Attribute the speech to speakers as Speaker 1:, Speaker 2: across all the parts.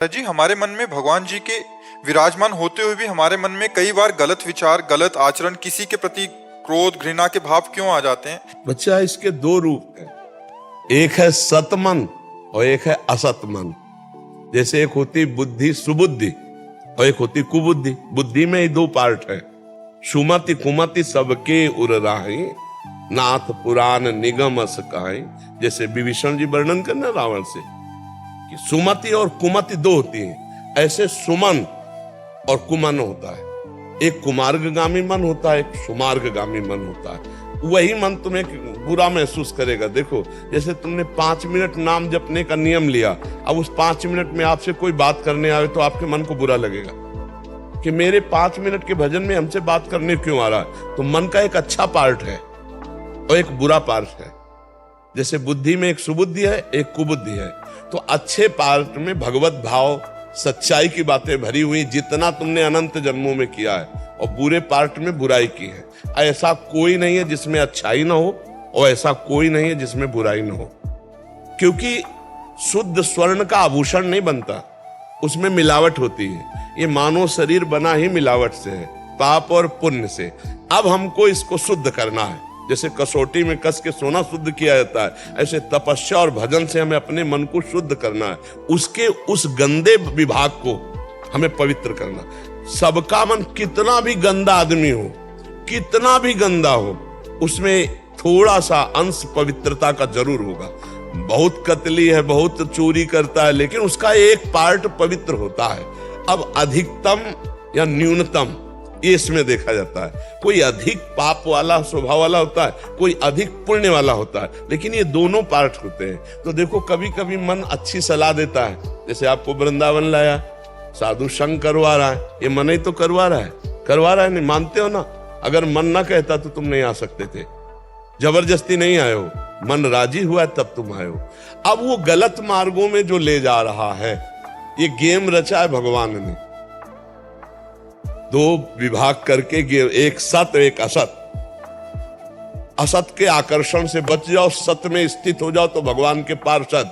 Speaker 1: जी, हमारे मन में भगवान जी के विराजमान होते हुए भी हमारे मन में कई बार गलत विचार, गलत आचरण, किसी के प्रति क्रोध, घृणा के भाव क्यों आ जाते हैं?
Speaker 2: बच्चा, इसके दो रूप हैं। एक है सतमन और एक है असत मन। जैसे एक होती बुद्धि, सुबुद्धि, और एक होती कुबुद्धि। बुद्धि में ही दो पार्ट है, सुमति कुमति सबके उर राही, नाथ पुराण निगम अस काहीं। जैसे विभीषण जी वर्णन करना रावण से कि सुमति और कुमति दो होती हैं, ऐसे सुमन और कुमन होता है। एक कुमार्गगामी मन होता है, एक सुमार्गगामी मन होता है। वही मन तुम्हें बुरा महसूस करेगा। देखो, जैसे तुमने 5 मिनट नाम जपने का नियम लिया, अब उस 5 मिनट में आपसे कोई बात करने आए तो आपके मन को बुरा लगेगा कि मेरे 5 मिनट के भजन में हमसे बात करने क्यों आ रहा है। तो मन का एक अच्छा पार्ट है और एक बुरा पार्ट है। जैसे बुद्धि में एक सुबुद्धि है, एक कुबुद्धि है। तो अच्छे पार्ट में भगवत भाव, सच्चाई की बातें भरी हुई, जितना तुमने अनंत जन्मों में किया है, और बुरे पार्ट में बुराई की है। ऐसा कोई नहीं है जिसमें अच्छाई ना हो, और ऐसा कोई नहीं है जिसमें बुराई ना हो। क्योंकि शुद्ध स्वर्ण का आभूषण नहीं बनता, उसमें मिलावट होती है। ये मानव शरीर बना ही मिलावट से है, पाप और पुण्य से। अब हमको इसको शुद्ध करना है। जैसे कसौटी में कस के सोना शुद्ध किया जाता है, ऐसे तपस्या और भजन से हमें अपने मन को शुद्ध करना है। उसके उस गंदे विभाग को हमें पवित्र करना। सबका मन कितना भी गंदा आदमी हो, कितना भी गंदा हो, उसमें थोड़ा सा अंश पवित्रता का जरूर होगा। बहुत कतली है, बहुत चोरी करता है, लेकिन उसका एक पार्ट पवित्र होता है। अब अधिकतम या न्यूनतम ये इसमें देखा जाता है। कोई अधिक पाप वाला स्वभाव वाला होता है, कोई अधिक पुण्य वाला होता है, लेकिन ये दोनों पार्ट होते हैं। तो देखो, कभी कभी मन अच्छी सलाह देता है। जैसे आपको वृंदावन लाया, साधु संग करवा रहा है, ये मन ही तो करवा रहा है, नहीं मानते हो ना। अगर मन ना कहता तो तुम नहीं आ सकते थे, जबरदस्ती नहीं आए हो, मन राजी हुआ तब तुम आए हो। अब वो गलत मार्गों में जो ले जा रहा है, ये गेम रचा है भगवान ने। दो विभाग करके, एक सत एक असत। असत के आकर्षण से बच जाओ, सत में स्थित हो जाओ तो भगवान के पार्षद,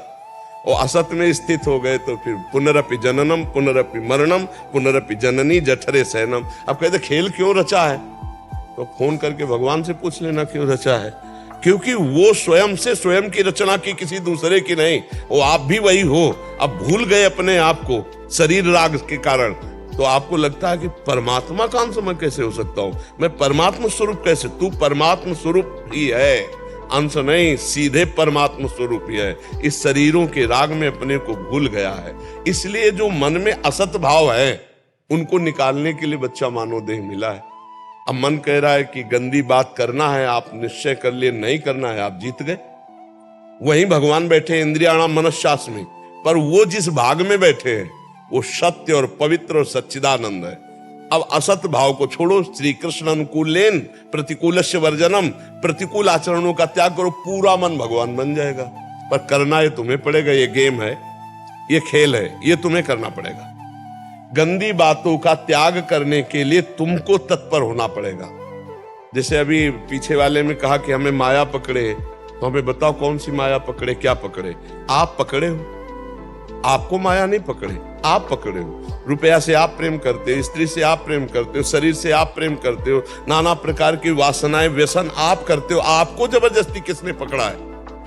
Speaker 2: और असत में स्थित हो गए तो फिर पुनरपि जननम पुनरपि मरणम पुनरपि जननी जठरे सहनम। अब कहते खेल क्यों रचा है, तो फोन करके भगवान से पूछ लेना क्यों रचा है। क्योंकि वो स्वयं से स्वयं की रचना की, किसी दूसरे की नहीं। वो आप भी वही हो। अब भूल गए अपने आप को शरीर राग के कारण, तो आपको लगता है कि परमात्मा का अंश मैं कैसे हो सकता हूं, मैं परमात्मा स्वरूप कैसे। तू परमात्मा स्वरूप ही है, अंश नहीं, सीधे परमात्मा स्वरूप ही है। इस शरीरों के राग में अपने को भूल गया है। इसलिए जो मन में असत भाव है, उनको निकालने के लिए बच्चा मानव देह मिला है। अब मन कह रहा है कि गंदी बात करना है, आप निश्चय कर लिए नहीं करना है, आप जीत गए। वहीं भगवान बैठे इंद्रियाणाम मनश्शास में, पर वो जिस भाग में बैठे हैं वो सत्य और पवित्र और सच्चिदानंद है। अब असत भाव को छोड़ो, श्री कृष्ण अनुकूलेन प्रतिकूलस्य वर्जनम। प्रतिकूल आचरणों का त्याग करो, पूरा मन भगवान बन जाएगा। पर करना ये तुम्हें पड़ेगा। ये गेम है, ये खेल है, ये तुम्हें करना पड़ेगा। गंदी बातों का त्याग करने के लिए तुमको तत्पर होना पड़ेगा। जैसे अभी पीछे वाले में कहा कि हमें माया पकड़े, तो हमें बताओ कौन सी माया पकड़े, क्या पकड़े। आप पकड़े हो, आपको माया नहीं पकड़े, आप पकड़े हो। रुपया से आप प्रेम करते हो, स्त्री से आप प्रेम करते हो, शरीर से आप प्रेम करते हो, नाना प्रकार की वासनाएं, व्यसन आप करते हो। आपको जबरदस्ती किसने पकड़ा है?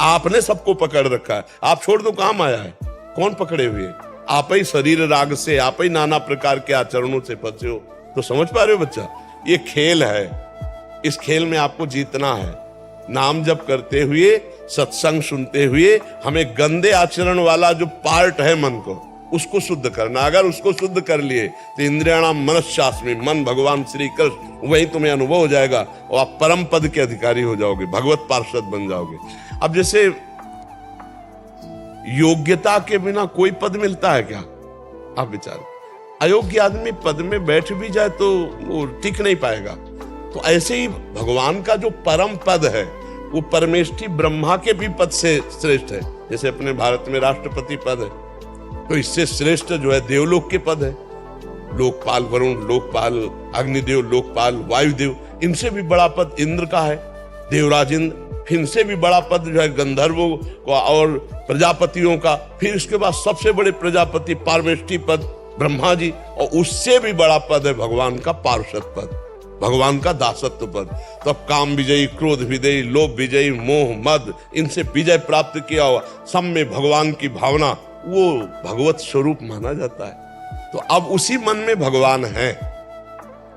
Speaker 2: आपने सबको पकड़ रखा है। आप छोड़ दो, कहां माया है? कौन पकड़े हुए? आप ही शरीर राग से, आप ही नाना प्रकार के आचरणों से फंसे हो। तो समझ पा रहे हो बच्चा, ये खेल है। इस खेल में आपको जीतना है। नाम जप करते हुए, सत्संग सुनते हुए, हमें गंदे आचरण वाला जो पार्ट है मन को, उसको शुद्ध करना। अगर उसको शुद्ध कर लिए तो इंद्रियाणाम मनश्शास में, मन भगवान श्री कृष्ण, वही तुम्हें अनुभव हो जाएगा और आप परम पद के अधिकारी हो जाओगे, भगवत पार्षद बन जाओगे। अब जैसे योग्यता के बिना कोई पद मिलता है क्या? आप विचार, अयोग्य आदमी पद में बैठ भी जाए तो वो टिक नहीं पाएगा। तो ऐसे ही भगवान का जो परम पद है, वो परमेष्ठी ब्रह्मा के भी पद से श्रेष्ठ है। जैसे अपने भारत में राष्ट्रपति पद है, तो इससे श्रेष्ठ जो है देवलोक के पद है। लोकपाल वरुण, लोकपाल अग्निदेव, लोकपाल वायुदेव, इनसे भी बड़ा पद इंद्र का है, देवराज इंद्र। फिर इनसे भी बड़ा पद जो है गंधर्वों का और प्रजापतियों का, फिर इसके बाद सबसे बड़े प्रजापति पारमेष्टि पद ब्रह्मा जी, और उससे भी बड़ा पद है भगवान का पार्षद पद, भगवान का दासत्व पद। तो अब काम विजयी, क्रोध विजयी, लोभ विजयी, मोह मद, इनसे विजय प्राप्त किया हुआ, सब में भगवान की भावना, वो भगवत स्वरूप माना जाता है। तो अब उसी मन में भगवान है,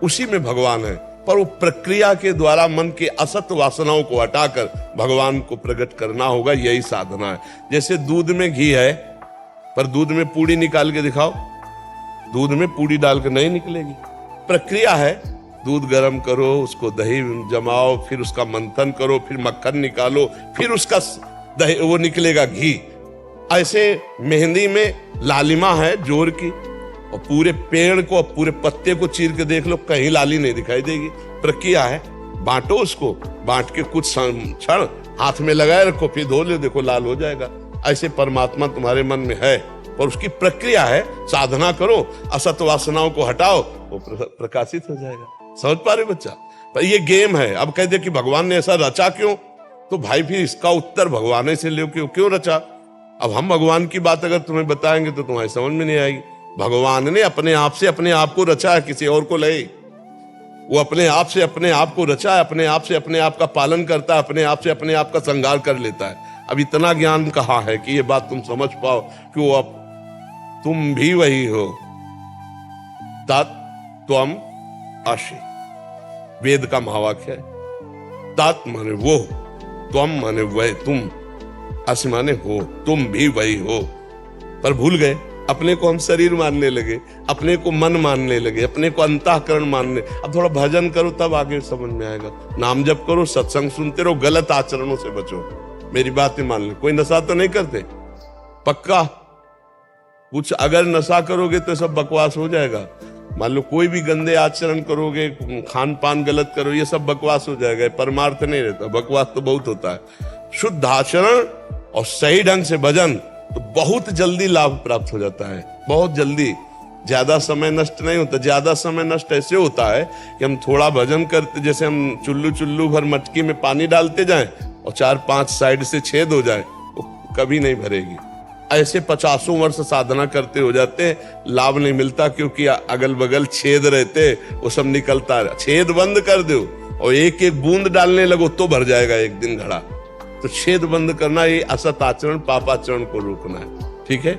Speaker 2: उसी में भगवान है, पर वो प्रक्रिया के द्वारा मन के असत वासनाओं को हटाकर भगवान को प्रकट करना होगा, यही साधना है। जैसे दूध में घी है, पर दूध में पूड़ी निकाल के दिखाओ, दूध में पूड़ी डालकर नहीं निकलेगी। प्रक्रिया है, दूध गर्म करो, उसको दही जमाओ, फिर उसका मंथन करो, फिर मक्खन निकालो, फिर उसका दही वो निकलेगा घी। ऐसे मेहंदी में लालिमा है जोर की, और पूरे पेड़ को, पूरे पत्ते को चीर के देख लो, कहीं लाली नहीं दिखाई देगी। प्रक्रिया है, बांटो उसको, बांट के कुछ क्षण हाथ में लगाए रखो, फिर धो लो, देखो लाल हो जाएगा। ऐसे परमात्मा तुम्हारे मन में है, और उसकी प्रक्रिया है, साधना करो, असत वासनाओं को हटाओ, वो प्रकाशित हो जाएगा। समझ पा रहे बच्चा? पर ये गेम है। अब कह दे कि भगवान ने ऐसा रचा क्यों, तो भाई फिर इसका उत्तर भगवान से लो, क्यों रचा। अब हम भगवान की बात अगर तुम्हें बताएंगे तो तुम्हारी समझ में नहीं आएगी। भगवान ने अपने आप से अपने आप को रचा है, किसी और को ले। वो अपने आप से अपने आप को रचा है, अपने आप से अपने आप का पालन करता है, अपने आप से अपने आप का श्रृंगार कर लेता है। अब इतना ज्ञान कहाँ है कि ये बात तुम समझ पाओ कि वो अब तुम भी वही हो। तत्त्वम असि, वेद का महावाक्य है। तत् माने वो, त्वम माने वह, तुम, असि माने हो, तुम भी वही हो। पर भूल गए, अपने को हम शरीर मानने लगे, अपने को मन मानने लगे, अपने को अंतःकरण मानने। अब थोड़ा भजन करो तब आगे समझ में आएगा। नाम जप करो, सत्संग सुनते रहो, गलत आचरणों से बचो। मेरी बातें मान लो। कोई नशा तो नहीं करते? पक्का? कुछ अगर नशा करोगे तो सब बकवास हो जाएगा। मान लो कोई भी गंदे आचरण करोगे, खान पान गलत करो, ये सब बकवास हो जाएगा। परमार्थ नहीं रहता, बकवास तो बहुत होता है। शुद्ध आचरण और सही ढंग से भजन, तो बहुत जल्दी लाभ प्राप्त हो जाता है, बहुत जल्दी। ज्यादा समय नष्ट नहीं होता। ज्यादा समय नष्ट ऐसे होता है कि हम थोड़ा भजन करते, जैसे हम चुल्लू भर मटकी में पानी डालते जाएं और 4-5 साइड से छेद हो जाए, वो कभी नहीं भरेगी। ऐसे 50 वर्ष साधना करते हो जाते हैं, लाभ नहीं मिलता, क्योंकि अगल बगल छेद रहते, वो सब निकलता है। छेद बंद कर दो और एक एक बूंद डालने लगो तो भर जाएगा एक दिन घड़ा। तो छेद बंद करना, ये असत आचरण, पापाचरण को रोकना है। ठीक है।